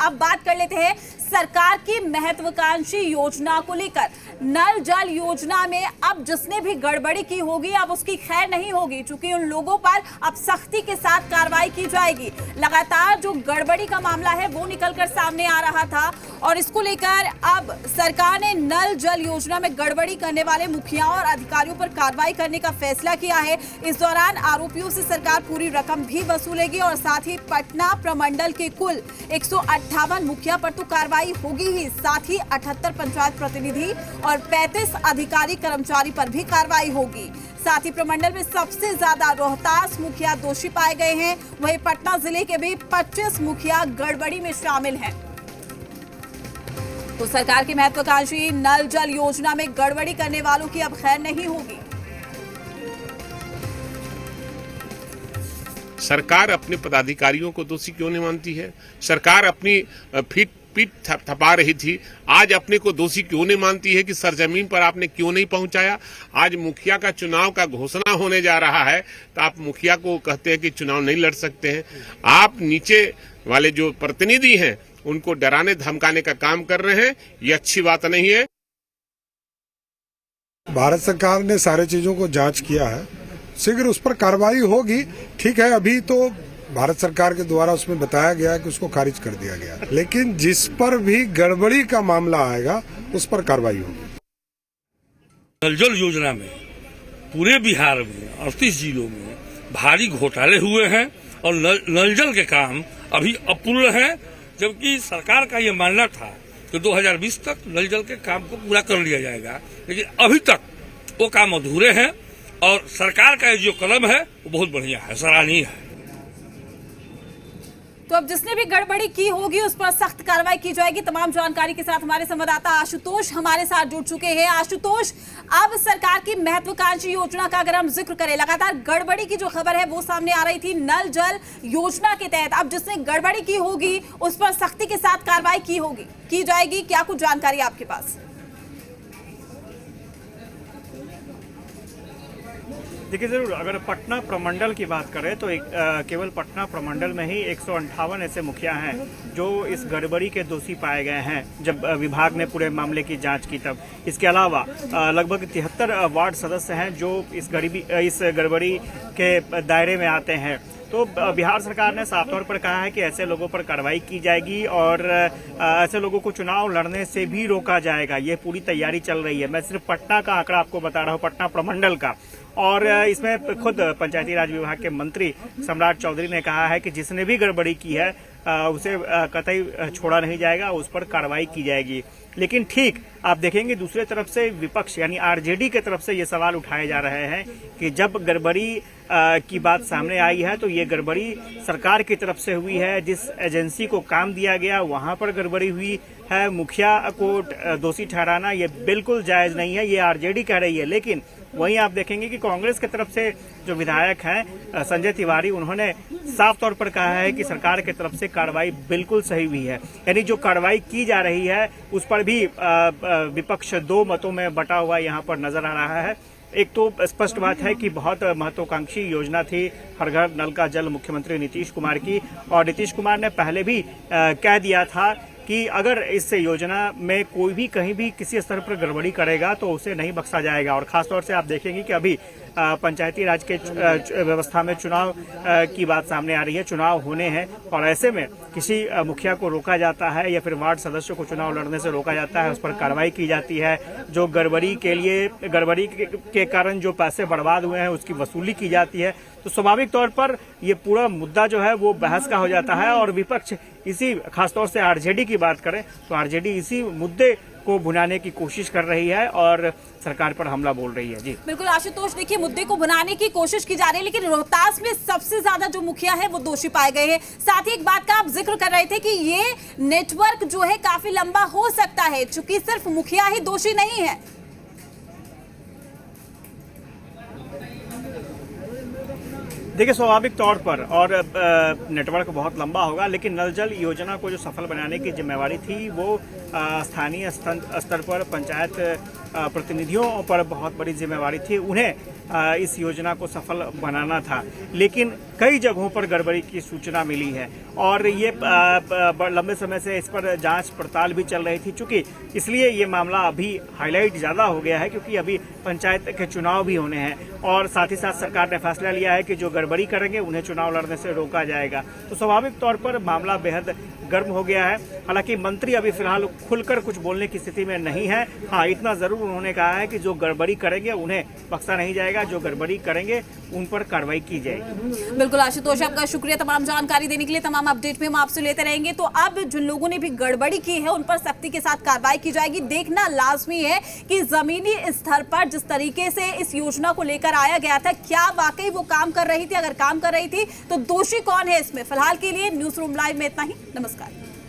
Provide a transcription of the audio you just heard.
अब बात कर लेते हैं सरकार की महत्वाकांक्षी योजना को लेकर। नल जल योजना में अब जिसने भी गड़बड़ी की होगी अब उसकी खैर नहीं होगी, क्योंकि उन लोगों पर अब सख्ती के साथ कार्रवाई की जाएगी। लगातार जो गड़बड़ी का मामला है वो निकलकर सामने आ रहा था और इसको लेकर अब सरकार ने नल जल योजना में गड़बड़ी करने वाले मुखियाओं और अधिकारियों पर कार्रवाई करने का फैसला किया है। इस दौरान आरोपियों से सरकार पूरी रकम भी वसूलेगी और साथ ही पटना प्रमंडल के कुल 158 मुखिया पर तो कार्रवाई होगी ही, साथ ही 78 पंचायत प्रतिनिधि और 35 अधिकारी कर्मचारी पर भी कार्रवाई होगी। साथ ही प्रमंडल में सबसे ज्यादा रोहतास मुखिया दोषी पाए गए हैं, वहीं पटना जिले के भी 25 मुखिया गड़बड़ी में शामिल हैं। तो सरकार की महत्वाकांक्षी नल जल योजना में गड़बड़ी करने वालों की अब खैर नहीं होगी। सरकार अपने पदाधिकारियों को दोषी क्यों नहीं मानती है? सरकार अपनी पीठ थपा रही थी, आज अपने को दोषी क्यों नहीं मानती है कि सरजमीन पर आपने क्यों नहीं पहुंचाया? आज मुखिया का चुनाव का घोषणा होने जा रहा है तो आप मुखिया को कहते हैं कि चुनाव नहीं लड़ सकते हैं। आप नीचे वाले जो प्रतिनिधि हैं उनको डराने धमकाने का काम कर रहे हैं, ये अच्छी बात नहीं है। भारत सरकार ने सारे चीजों को जांच किया है, शीघ्र उस पर कार्रवाई होगी। ठीक है, अभी तो भारत सरकार के द्वारा उसमें बताया गया है कि उसको खारिज कर दिया गया, लेकिन जिस पर भी गड़बड़ी का मामला आएगा उस पर कार्रवाई होगी। नल जल योजना में पूरे बिहार में 38 जिलों में भारी घोटाले हुए हैं और नल जल के काम अभी अपूर्ण है, जबकि सरकार का ये मानना था कि 2020 तक नल जल के काम को पूरा कर लिया जाएगा, लेकिन अभी तक वो काम अधूरे हैं और सरकार का जो कदम है वो बहुत बढ़िया है, सराहनीय है। तो अब जिसने भी गड़बड़ी की होगी उस पर सख्त कार्रवाई की जाएगी। तमाम जानकारी के साथ हमारे संवाददाता आशुतोष हमारे साथ जुड़ चुके हैं। आशुतोष, अब सरकार की महत्वाकांक्षी योजना का अगर हम जिक्र करें, लगातार गड़बड़ी की जो खबर है वो सामने आ रही थी नल जल योजना के तहत। अब जिसने गड़बड़ी की होगी उस पर सख्ती के साथ कार्रवाई की जाएगी, क्या कुछ जानकारी आपके पास? देखिए, जरूर अगर पटना प्रमंडल की बात करें तो केवल पटना प्रमंडल में ही 158 ऐसे मुखिया हैं जो इस गड़बड़ी के दोषी पाए गए हैं जब विभाग ने पूरे मामले की जांच की तब। इसके अलावा लगभग 73 वार्ड सदस्य हैं जो इस गड़बड़ी के दायरे में आते हैं। तो बिहार सरकार ने साफ तौर पर कहा है कि ऐसे लोगों पर कार्रवाई की जाएगी और ऐसे लोगों को चुनाव लड़ने से भी रोका जाएगा। ये पूरी तैयारी चल रही है। मैं सिर्फ पटना का आंकड़ा आपको बता रहा हूँ, पटना प्रमंडल का। और इसमें खुद पंचायती राज विभाग के मंत्री सम्राट चौधरी ने कहा है कि जिसने भी गड़बड़ी की है उसे कतई छोड़ा नहीं जाएगा, उस पर कार्रवाई की जाएगी। लेकिन ठीक आप देखेंगे दूसरे तरफ से विपक्ष यानी आरजेडी के तरफ से ये सवाल उठाए जा रहे हैं कि जब गड़बड़ी की बात सामने आई है तो ये गड़बड़ी सरकार की तरफ से हुई है, जिस एजेंसी को काम दिया गया वहां पर गड़बड़ी हुई है। मुखिया को दोषी ठहराना ये बिल्कुल जायज नहीं है, ये आरजेडी कह रही है। लेकिन वहीं आप देखेंगे कि कांग्रेस की तरफ से जो विधायक हैं संजय तिवारी, उन्होंने साफ तौर पर कहा है कि सरकार की तरफ से कार्रवाई बिल्कुल सही हुई है। यानी जो कार्रवाई की जा रही है उस पर भी विपक्ष दो मतों में बटा हुआ यहाँ पर नजर आ रहा है। एक तो स्पष्ट बात है कि बहुत महत्वाकांक्षी योजना थी हर घर नल का जल मुख्यमंत्री नीतीश कुमार की, और नीतीश कुमार ने पहले भी कह दिया था कि अगर इस योजना में कोई भी कहीं भी किसी स्तर पर गड़बड़ी करेगा तो उसे नहीं बख्शा जाएगा। और खासतौर से आप देखेंगे कि अभी पंचायती राज के व्यवस्था में चुनाव की बात सामने आ रही है, चुनाव होने हैं और ऐसे में किसी मुखिया को रोका जाता है या फिर वार्ड सदस्य को चुनाव लड़ने से रोका जाता है, उस पर कार्रवाई की जाती है। जो गड़बड़ी के कारण जो पैसे बर्बाद हुए हैं उसकी वसूली की जाती है। तो स्वाभाविक तौर पर ये पूरा मुद्दा जो है वो बहस का हो जाता है और विपक्ष इसी खासतौर से आरजेडी की बात करें तो आरजेडी इसी मुद्दे को भुनाने की कोशिश कर रही है और सरकार पर हमला बोल रही है। जी बिल्कुल आशुतोष, देखिए मुद्दे को भुनाने की कोशिश की जा रही है, लेकिन रोहतास में सबसे ज्यादा जो मुखिया है वो दोषी पाए गए हैं। साथ ही एक बात का आप जिक्र कर रहे थे कि ये नेटवर्क जो है काफी लंबा हो सकता है, चूंकि सिर्फ मुखिया ही दोषी नहीं है। देखिए, स्वाभाविक तौर पर और नेटवर्क बहुत लंबा होगा, लेकिन नल जल योजना को जो सफल बनाने की जिम्मेवारी थी वो स्थानीय स्तर पर पंचायत प्रतिनिधियों पर बहुत बड़ी जिम्मेवारी थी। उन्हें इस योजना को सफल बनाना था, लेकिन कई जगहों पर गड़बड़ी की सूचना मिली है और ये लंबे समय से इस पर जांच पड़ताल भी चल रही थी। चूंकि इसलिए ये मामला अभी हाईलाइट ज़्यादा हो गया है क्योंकि अभी पंचायत के चुनाव भी होने हैं और साथ ही साथ सरकार ने फैसला लिया है कि जो गड़बड़ी करेंगे उन्हें चुनाव लड़ने से रोका जाएगा। तो स्वाभाविक तौर पर मामला बेहद गर्म हो गया है। हालांकि मंत्री अभी फिलहाल खुलकर कुछ बोलने की स्थिति में नहीं है। हाँ, इतना जरूर उन्होंने कहा है कि जो गड़बड़ी करेंगे उन्हें बख्शा नहीं जाएगा, जो गड़बड़ी करेंगे उन पर कार्रवाई की जाएगी। बिल्कुल आशुतोष, आपका शुक्रिया तमाम जानकारी देने के लिए। तमाम अपडेट में हम आपसे लेते रहेंगे। तो अब जिन लोगों ने भी गड़बड़ी की है उन पर सख्ती के साथ कार्रवाई की जाएगी। देखना लाजमी है कि जमीनी स्तर पर जिस तरीके से इस योजना को लेकर आया गया था, क्या वाकई वो काम कर रही थी? अगर काम कर रही थी तो दोषी कौन है इसमें? फिलहाल के लिए न्यूज़ रूम लाइव में इतना ही। नमस्कार।